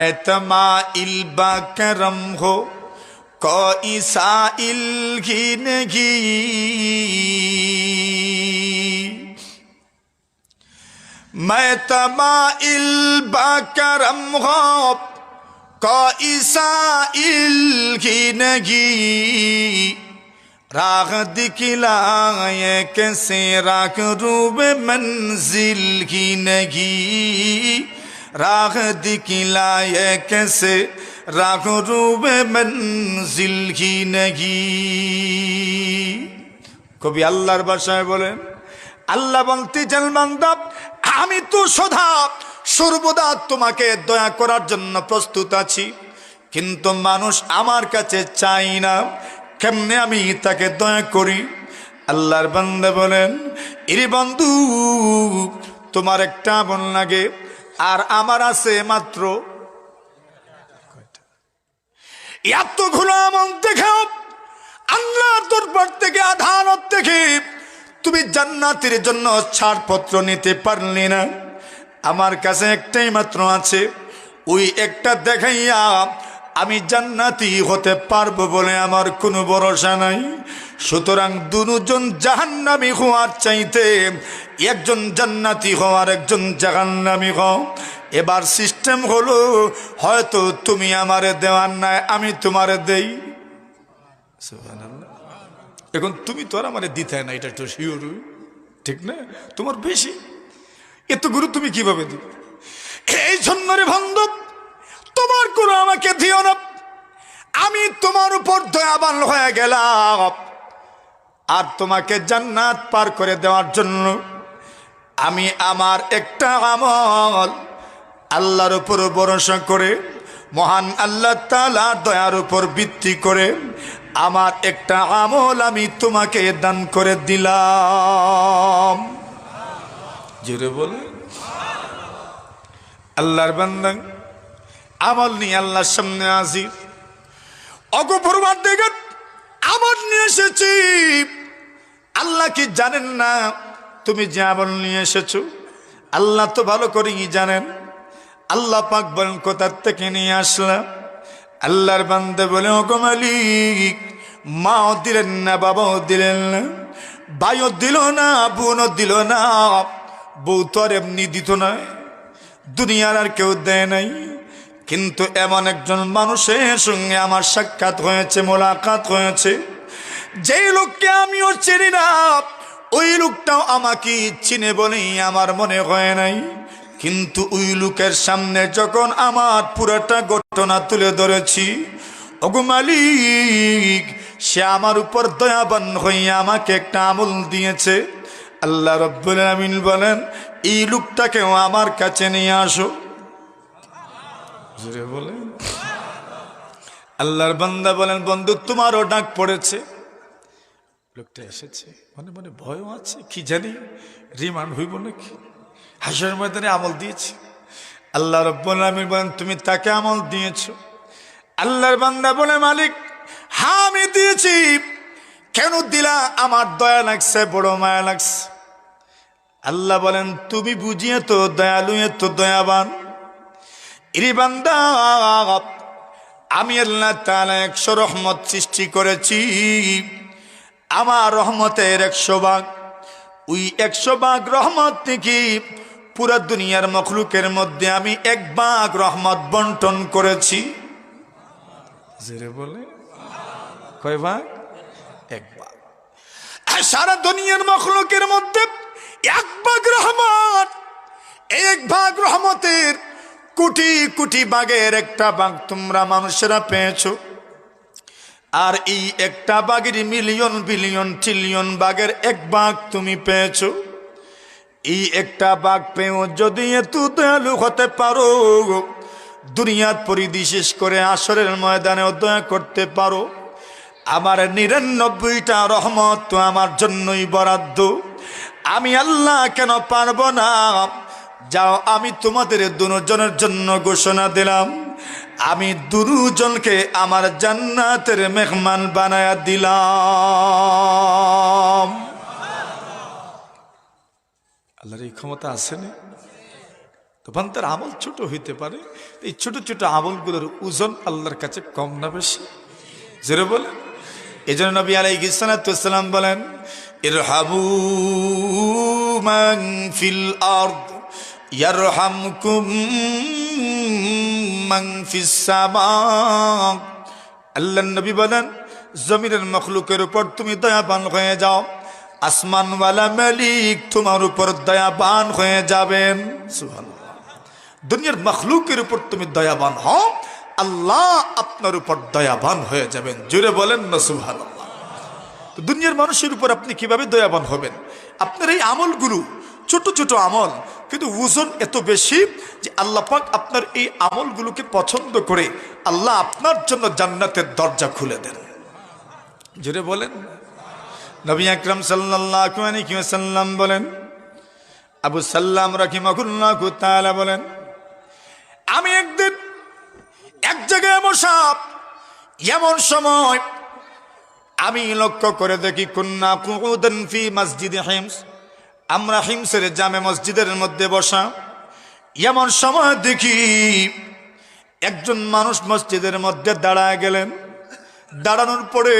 एतमाइल बाकरम हो कोई साइल ही नहीं। मैं तमाइल बाकरम हो कोई साइल ही नहीं। राह दिखलाए कैसे राह रूबे मंजिल ही नहीं। राह दिखलाए कैसे राह रूबे मंजिल ही नहीं। कवि আল্লাহর ভাষায় বলেন, আল্লাহ বলতে চান বান্দা আমি তো সদা সর্বদা তোমাকে দয়া করার জন্য প্রস্তুত আছি, কিন্তু মানুষ আমার কাছে চাই না, কেমনে আমি তাকে দয়া করি? আল্লাহর বান্দা বলেন, ইরে বন্ধু তোমার একটা আমল লাগে আর আমার আছে মাত্র এতগুলো আমল দেখো। আল্লাহর দরবার থেকে আদালত থেকে তুমি জান্নাতের জন্য ছাড়পত্র নিতে পারলি না, আমার কাছে একটাই মাত্র আছে, ওই একটা দেখাইয়া আমি জান্নাতি হতে পারবো বলে আমার কোনো ভরসা নাই। সুতরাং দুজন জাহান্নামী হওয়ার চাইতে একজন জান্নাতি হওয়ার একজন জাহান্নামী হও। এবার সিস্টেম হলো, হয়তো তুমি আমারে দেওয়ার নাই, আমি তোমারে দেই। এখন তুমি তো আর আমারে দিতে না, এটা তো শিওর, ঠিক না? তোমার বেশি, এত গুরু তুমি কিভাবে দিবে? এই জন্য রে বন্ধু তোমার গুরু আমাকে দিও না, আমি তোমার উপর দয়াবান হয়ে গেলাম। আর তোমাকে জান্নাত পার করে দেওয়ার জন্য আমি আমার একটা আমল আল্লাহর উপর ভরসা করে, মহান আল্লাহ তাআলার দয়ার উপর ভিত্তি করে আমার একটা আমল আমি তোমাকে দান করে দিলাম। জোরে বলে আল্লাহর বান্দা আমল নিয়ে আল্লাহর সামনে হাজির। ওগো পরওয়ারদিগার, আমল নিয়ে এসেছি। আল্লাহ কি জানেন না তুমি যে আমল নিয়ে এসেছো? আল্লাহ তো ভালো করেই জানেন। আল্লাহ পাক বলেন, কোথা থেকে নিয়ে আসলাম? আল্লাহর বান্দা বলে, ওগো মালিক, মাও দিলেন না, বাবাও দিলেন না, ভাইও দিল না, বোনও দিল না। বউ তো আর এমনি দিত না, দুনিয়ার আর কেউ দেয় নাই। কিন্তু এমন একজন মানুষের সঙ্গে আমার সাক্ষাৎ হয়েছে, মোলাকাত হয়েছে, যেই লোককে আমিও চিনি না, ওই লোকটাও আমাকে চিনে বলেই আমার মনে হয় নাই। কিন্তু ওই লোকের সামনে যখন আমার পুরাটা ঘটনা তুলে ধরেছি, ওগো মালিক, সে আমার উপর দয়াবান হইয়া আমাকে একটা আমল দিয়েছে। আল্লাহ রাব্বুল আলামিন বলেন, এই লোকটাকেও আমার কাছে নিয়ে আসো। বলে আল্লাহর বান্দা বলেন, বন্ধু তোমারও ডাক পড়েছে। লোকটা এসেছে, মনে মনে ভয়ও আছে, কি জানি রিমান্ড হইব নাকি। হাসরের ময়দানে আমল দিয়েছি। আল্লাহ রাব্বুল আলামিন বলেন, তুমি তাকে আমল দিয়েছো? আল্লাহর বান্দা বলে, মালিক হ্যাঁ আমি দিয়েছি। কেন দিলা? আমার দয়া লাগছে, বড় মায়া লাগছে। আল্লাহ বলেন, তুমি বুঝিয়ে তো দয়ালু, এত দয়াবান। ইরে বান্দা, আমি আল্লাহ তাআলা 100 রহমত সৃষ্টি করেছি। আমার রহমতের 100 ভাগ, ওই 100 ভাগ রহমত থেকে পুরা দুনিয়ার মখলুকের মধ্যে আমি 1 ভাগ রহমত বন্টন করেছি। বলে কয় ভাগ? 1 ভাগ। সারা দুনিয়ার মখলুকের মধ্যে 1 ভাগ রহমত, 1 ভাগ রহমতের কোটি কোটি ভাগের একটা ভাগ তোমরা মানুষেরা পেয়েছো। আর এই একটা ভাগের মিলিয়ন বিলিয়ন ট্রিলিয়ন ভাগের 1 ভাগ তুমি পেয়েছো। এই একটা ভাগ পেয়েও যদি এত দয়ালু হতে পারো, দুনিয়ার পরিধি শেষ করে আসরের ময়দানেও দয়া করতে পারো, আমার 99টা রহমত তো আমার জন্যই বরাদ্দ। আমি আল্লাহ কেন পারবো না? যাও, আমি তোমাদের দুজনের জন্য ঘোষণা দিলাম, আমি দুজনকে আমার জান্নাতের মেহমান বানায়া দিলাম। আল্লাহর এই ক্ষমতা আছে না? তখন তার আমল ছোট হইতে পারে। এই ছোট ছোট আমলগুলোর ওজন আল্লাহর কাছে কম না বেশি? জোরে বলেন। এই জন্য নবী আলাইহিস সালাতু ওয়াস সালাম বলেন, ইরহামু মান ফিল আরদ ইয়ারহামকুম মান ফিস সামা। আল্লাহর নবী বলেন, জমিনের মখলুকের উপর তুমি দয়াবান হয়ে যাও, আসমানওয়ালা মালিক তোমার উপর দয়াবান হয়ে যাবেন। সুবহানাল্লাহ। দুনিয়ার মখলুকের উপর তুমি দয়াবান হও, আল্লাহ আপনার উপর দয়াবান হয়ে যাবেন। জোরে বলেন না সুবহানাল্লাহ। তো দুনিয়ার মানুষের উপর আপনি কিভাবে দয়াবান হবেন? আপনার এই আমলগুলো ছোট ছোট আমল, কিন্তু ওজন এত বেশি যে আল্লাহ পাক আপনার এই আমলগুলোকে পছন্দ করে আল্লাহ আপনার জন্য জান্নাতের দরজা খুলে দেন। জোরে বলেন। নবী আকরাম সাল্লাল্লাহু আলাইহি ওয়াসাল্লাম বলেন, আবু সাল্লাম রাহিমাহুল্লাহু তাআলা বলেন, আমি একদিন এক জায়গায় বসা, এমন সময় আমি লক্ষ্য করে দেখি, কুন্না কুউদান ফি মসজিদ হিমস, আমরা হিমসের জামে মসজিদের মধ্যে বসা। এমন সময় দেখি একজন মানুষ মসজিদের মধ্যে দাঁড়ায় গেলেন। দাঁড়ানোর পরে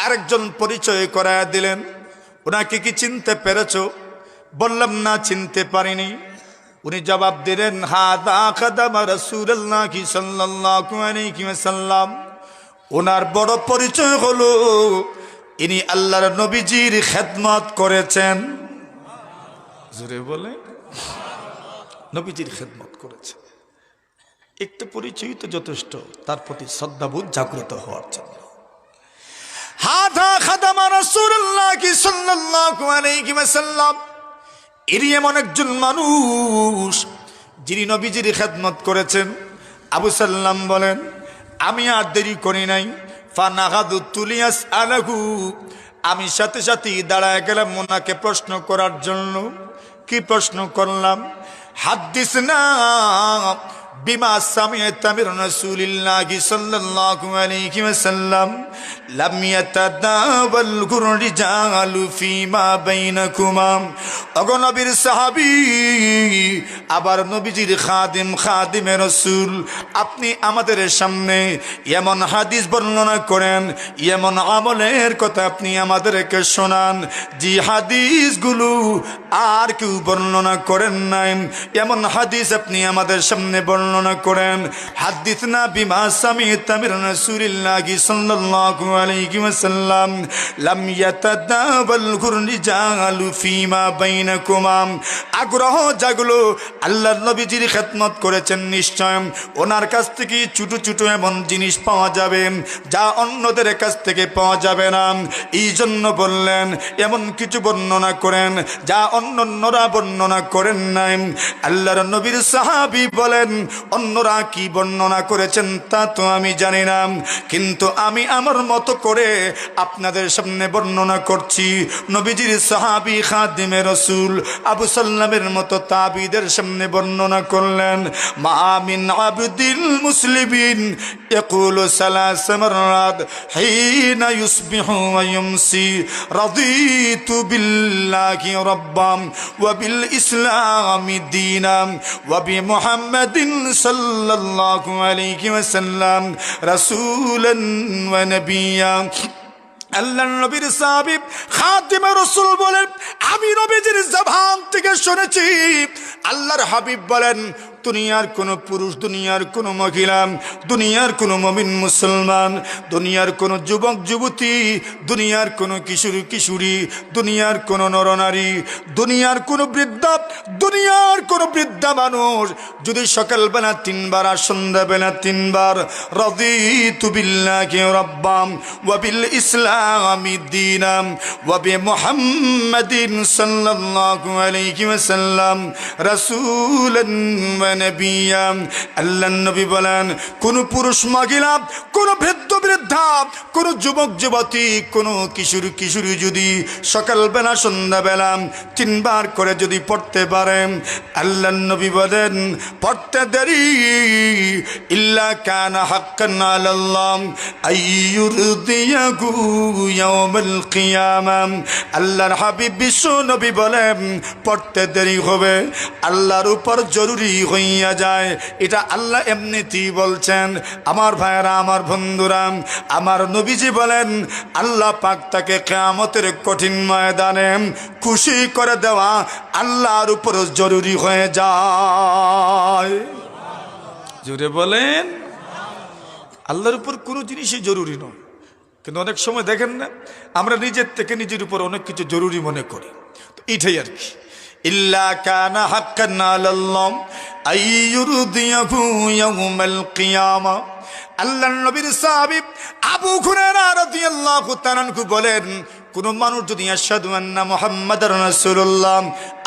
আরেকজন পরিচয় করায় দিলেন, ওনাকে কি চিনতে পেরেছ? বললাম না, চিনতে পারিনি। উনি জবাব দিলেন, হাদা খাদাম রাসূলুল্লাহি সাল্লাল্লাহু আলাইহি ওয়াসাল্লাম। ওনার বড় পরিচয় হলো ইনি আল্লাহর নবীজির খেদমত করেছেন। জোরে বলে, নবীজির খেদমত করেছেন। একটা পরিচয় তো যথেষ্ট তার প্রতি শ্রদ্ধাবোধ জাগ্রত হওয়ার জন্য। হাদা খাদাম রাসূলুল্লাহি সাল্লাল্লাহু আলাইহি ওয়াসাল্লাম, এরই এমন একজন মানুষ যিনি নবীজির খেদমত করেছেন। আবু সাল্লাম বলেন, আমি আর দেরি করি নাই, ফানাগাদু তুলিয়াস আলাহু, আমি সাথে সাথে দাঁড়ায় গেলাম ওনাকে প্রশ্ন করার জন্য। কি প্রশ্ন করলাম? হাদ্দিসনা বিমা সামি'তা মির রাসূলিল্লাহি সাল্লাল্লাহু আলাইহি ওয়াসাল্লাম লাম ইয়াতাদাওয়াল রিজালু ফিমা বাইনাকুমা। ওগো নবীর সাহাবী, আবার নবীজির খাদিম, খাদিমে রাসূল, আপনি আমাদের সামনে এমন হাদিস বর্ণনা করেন, এমন আমলের কথা আপনি আমাদেরকে শোনান যে হাদিসগুলো আর কেউ বর্ণনা করেন নাই। এমন হাদিস আপনি আমাদের সামনে বর্ণনা করেন। হাদিসনা বিমা সামি'তা মির রাসূলিল্লাহি সাল্লাল্লাহু আলাইহি ওয়াসাল্লাম লাম ইয়াতাদাওয়াল রিজালু ফিমা বাইনাকুমা। আগ্রহ জাগলো, আল্লাহর নবীজির খেদমত করেছেন, নিশ্চয় ওনার কাছ থেকে ছোট ছোট এমন জিনিস পাওয়া যাবে যা অন্যদের কাছ থেকে পাওয়া যাবে না। এই জন্য বললেন এমন কিছু বর্ণনা করেন যা অন্যরা বর্ণনা করেন নাই। আল্লাহর নবীর সাহাবী বলেন, অন্যরা কি বর্ণনা করেছেন তা তো আমি জানি না, কিন্তু আমি আমার মতো করে আপনাদের সামনে বর্ণনা করছি। নবীজির সাহাবী, খাদিমে রাসূল আবু সাল্লামের মতো তাবিদের সামনে বর্ণনা করলেন, মা মিন আবদিল মুসলিমিন ইয়াকুলু সালাস মাররাত হিনা ইউসবিহু ওয়া ইউমসি রাদিতু বিল্লাহি রাব্বাম ওয়া বিল ইসলামি দীনাম ওয়া বি মুহাম্মাদিন সাল্লাল্লাহু আলাইহি ওয়াসাল্লাম রাসূলান ওয়া নাবিয়্যা। আল্লাহর নবীর সাহাবী খাদিমে রাসূল বলেন, আমি নবীজির জবান থেকে শুনেছি আল্লাহর হাবিব বলেন, দুনিয়ার কোনো পুরুষ, দুনিয়ার কোনো মহিলা, দুনিয়ার কোনো মুমিন মুসলমান, দুনিয়ার কোনো যুবক যুবতী, দুনিয়ার কোনো কিশোর কিশোরী, দুনিয়ার কোনো নরনারী, দুনিয়ার কোনো বৃদ্ধা, দুনিয়ার কোনো বৃদ্ধা মানুষ যদি সকালবেলা তিনবার আর সন্ধ্যাবেলা তিনবার রাদিতু বিল্লাহি রাব্বাম ওয়া বিল ইসলামি দীনাম ওয়া বি মুহাম্মাদিন সাল্লাল্লাহু আলাইহি ওয়াসাল্লাম রাসূলান ওয়া নবিয়্যা। আল্লাহর নবী বলেন, কোন পুরুষ মহিলা, কোন বৃদ্ধ বৃদ্ধা, কোন যুবক যুবতী, কোন কিশোর কিশোরী যদি সকালবেলা সন্ধ্যাবেলা তিনবার করে যদি পড়তে পারে, আল্লাহর নবী বলেন পড়তে দেরি ইল্লা কানা হাক্কান আলাল্লাহ আইয়ুরদিয়াহু ইয়াউমাল কিয়ামাম। আল্লাহর হাবিব বিশ্ব নবী বলেন পড়তে দেরি হবে, আল্লাহর উপর জরুরি হইয়া যায়। এটা আল্লাহ এমনিতেই বলছেন। আমার ভাইয়েরা, আমার বন্ধুরা, আমার নবীজি বলেন আল্লাহ পাক তাকে কিয়ামতের কঠিন ময়দানে খুশি করে দেওয়া আল্লাহর উপর জরুরি হয়ে যায়। জোরে বলেন। আল্লাহর উপর কোনো জিনিসই জরুরি নয়, কিন্তু অনেক সময় দেখেন না, আমরা নিজের থেকে নিজের উপর অনেক কিছু জরুরি মনে করি। তো এইটাই আর কি, ইল্লা কানা হাক্কান আলাল্লাহ আইয়ুরদিয়াহু ইয়াউমাল কিয়ামা। আল্লাহর নবীর সাহাবী আবু হুরায়রা রাদিয়াল্লাহু তাআলা আনহু বলেন, কোন মানুষ যদি আশহাদু আন্না মুহাম্মাদার রাসূলুল্লাহ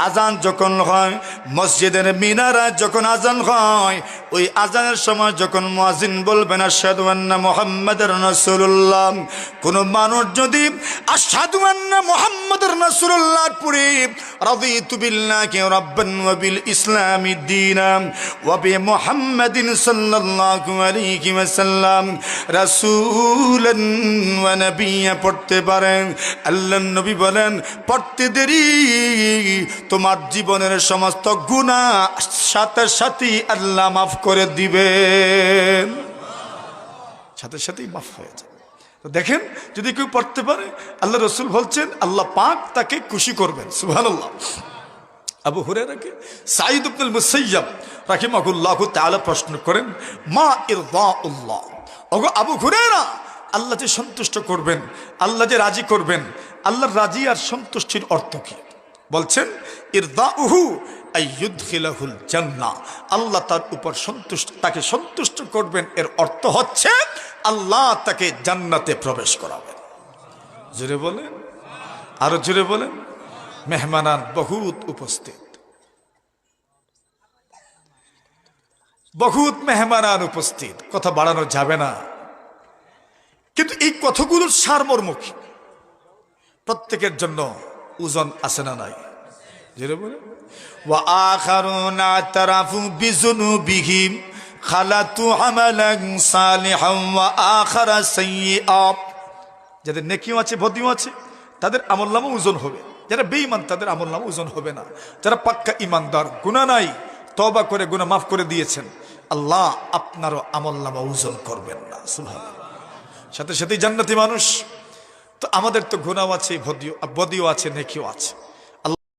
আজান যখন হয়, মসজিদের মিনারা যখন আজান হয়, ওই আজানের সময় যখন মুয়াজ্জিন বলবেন আশহাদু আন্না মুহাম্মাদার রাসূলুল্লাহ, কোন মানুষ যদি আশহাদু আন্না মুহাম্মাদার রাসূলুল্লাহ পড়ে রাদিতু বিল্লাহি রাব্বান ওয়া বিল ইসলামি দীনান ওয়া বি মুহাম্মাদিন সাল্লাল্লাহু আলাইহি ওয়াসাল্লাম রাসূলান ওয়া নাবিয়্যা পড়তে পারেন, আল্লাহ নবী বলেন পড়তে দেরি তোমার জীবনের সমস্ত গুনাহ সাথে সাথে আল্লাহ মাফ করে দিবেন, সাথে সাথেই মাফ হয়ে যায়। তো দেখেন, যদি কেউ পড়তে পারে, আল্লাহ রসুল বলছেন আল্লাহ পাক তাকে খুশি করবেন। সুবহানাল্লাহ। আবু হুরায়রাকে সাঈদ ইবনুল মুসাইয়্যিব রাহিমাহুল্লাহু তাআলা প্রশ্ন করেন, মা ইরদাউল্লাহ, ওগো আবু হুরায়রা, আল্লাহ যে সন্তুষ্ট করবেন, আল্লাহ যে রাজি করবেন, আল্লাহর রাজি আর সন্তুষ্টির অর্থ কি? বলছেন ইরদাউহু আইয়ুদখিলাহুল জান্নাহ, আল্লাহ তার উপর তাকে সন্তুষ্ট করবেন, এর অর্থ হচ্ছে আল্লাহ তাকে জান্নাতে প্রবেশ করাবেন। জোরে বলেন, আরো জোরে বলেন। মেহমানান বহুত উপস্থিত, বহুত মেহমানান উপস্থিত, কথা বাড়ানো যাবে না, কিন্তু এই কথাগুলোর সারমর্ম কি প্রত্যেকের জন্য ওজন আছে না নাই? জোরে বলেন। ওয়া আখারুনা তারাফু বিযুনুবিহিম খালাতু আমালান সালিহান ওয়া আখারা সাইয়্যা, যাদের নেকিও আছে বদিও আছে তাদের আমলনামা ওজন হবে, যারা বেঈমান তাদের আমলনামা ওজন হবে না। যারা পাক্কা ঈমানদার, গুনাহ নাই, তওবা করে গুনাহ মাফ করে দিয়েছেন, আল্লাহ আপনারও আমলনামা ওজন করবেন না। সুবহানাল্লাহ। সাথে সাথে জান্নাতি মানুষ। তো আমাদের তো গুনাহ আছে, বদিও আছে, নেকিও আছে।